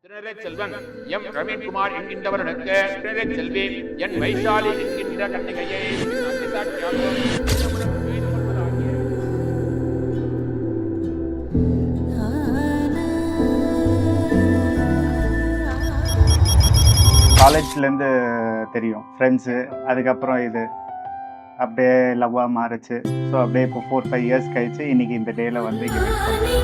திருநிறை Selvan M Raveenkumar என்கின்றவர்களுக்கு திருநிறை செல்வி என் வைஷாலி என்கின்ற கன்னிகையை காலேஜ்லேருந்து தெரியும் ஃப்ரெண்ட்ஸு, அதுக்கப்புறம் இது அப்படியே லவ்வாக மாறுச்சு. ஸோ அப்படியே இப்போ 4-5 இயர்ஸ் கழிச்சு இன்னைக்கு இந்த டேல வந்து இங்கே வெயிட் பண்ணுறேன்.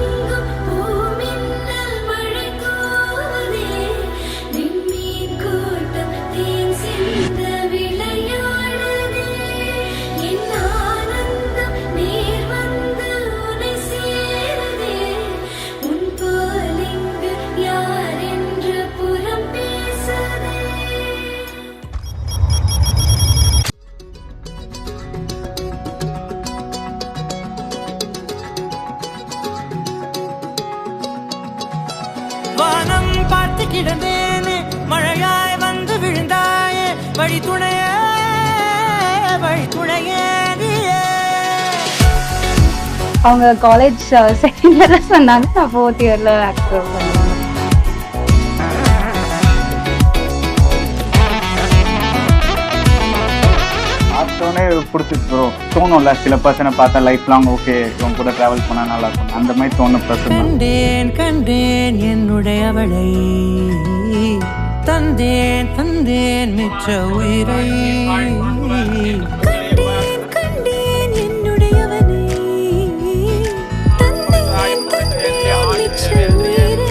வானம் பார்த்து கிடந்தேனே, மழையாய் வந்து விழுந்தாயே, வழி துணையே அவங்க காலேஜ் செகண்ட் இயர்ல சொன்னாங்க, நான் 4th இயர்ல ஆக்டிவ் பண்ணுவேன். பார்த்தோன்னே பிடிச்சிட்டு ப்ரோ தோணும்ல, சில பர்சனை பார்த்தா லைஃப் லாங் ஓகே இவங்க கூட ட்ராவல் பண்ணா நல்லா இருக்கும், அந்த மாதிரி தோணும் பர்சன். கண்டேன் கண்டேன் என்னுடையவளை, தந்தேன் தந்தேன் மிச்ச உயிரை. கண்டேன் கண்டேன் என்னுடையவனை, தந்தேன் தந்தேன் மிச்ச உயிரை.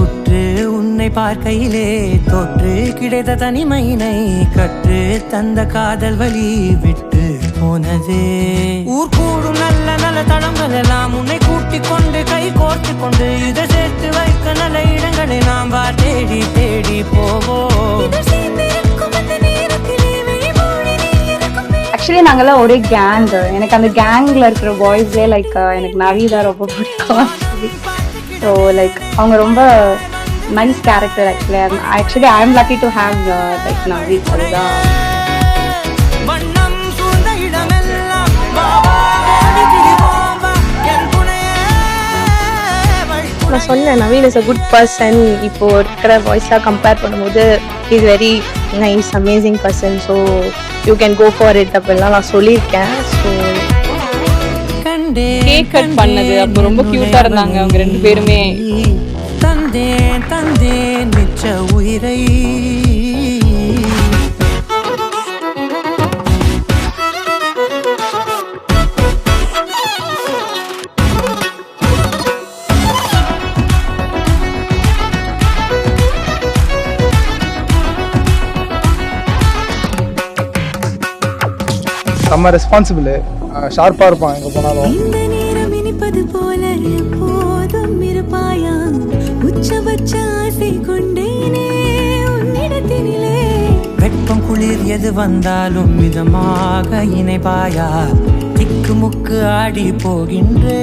உற்று உன்னை பார்க்கையிலே தொற்று கிடைத்த தனிமையினை கற்று தந்த காதல் வழி விட்டு போனதே. ஊர் கூடும் நல்ல நல்ல தளங்கள் எல்லாம் உன்னை கூட்டிக் கொண்டு கை கோர்த்து கொண்டு இதை சேர்த்து வைக்க நல்ல இடங்களை நாம் தேடி தேடி போவோம். ஆக்சுவலி நாங்கெல்லாம் ஒரே கேங். எனக்கு அந்த கேங்ல இருக்கிற பாய்ஸ்லேயே லைக் எனக்கு நவீதா ரொம்ப பிடிக்கும். ஸோ லைக் அவங்க ரொம்ப nice character actually I am lucky to have like Navi. வண்ணம் சூழ்ந்த இடமெல்லாம் நான் சொன்னேன் Naveen is a good person. இப்போ இருக்கிற வாய்ஸ்லாம் கம்பேர் பண்ணும்போது is very nice amazing person. So you can go for it அப்படிலாம் நான் சொல்லியிருக்கேன். ஸோ கேக் கட் பண்ணது அப்போ ரொம்ப கியூட்டா இருந்தாங்க அவங்க ரெண்டு பேருமே. தந்தேன் தந்தேன் மிச்ச உயிரை. செம்ம ரெஸ்பான்சிபிள், ஷார்ப்பாக இருப்பான் எங்கே போனாலும். இந்த நேரம் இனிப்பது போல எப்போதும் இருப்பாயா, உச்சபட்ச ஆசை கொண்டேனே உன்னிடத்தினிலே. வெப்பம் குளிர் எது வந்தாலும் மிதமாக இணைப்பாயா, திக்கு முக்கு ஆடி போகின்றே.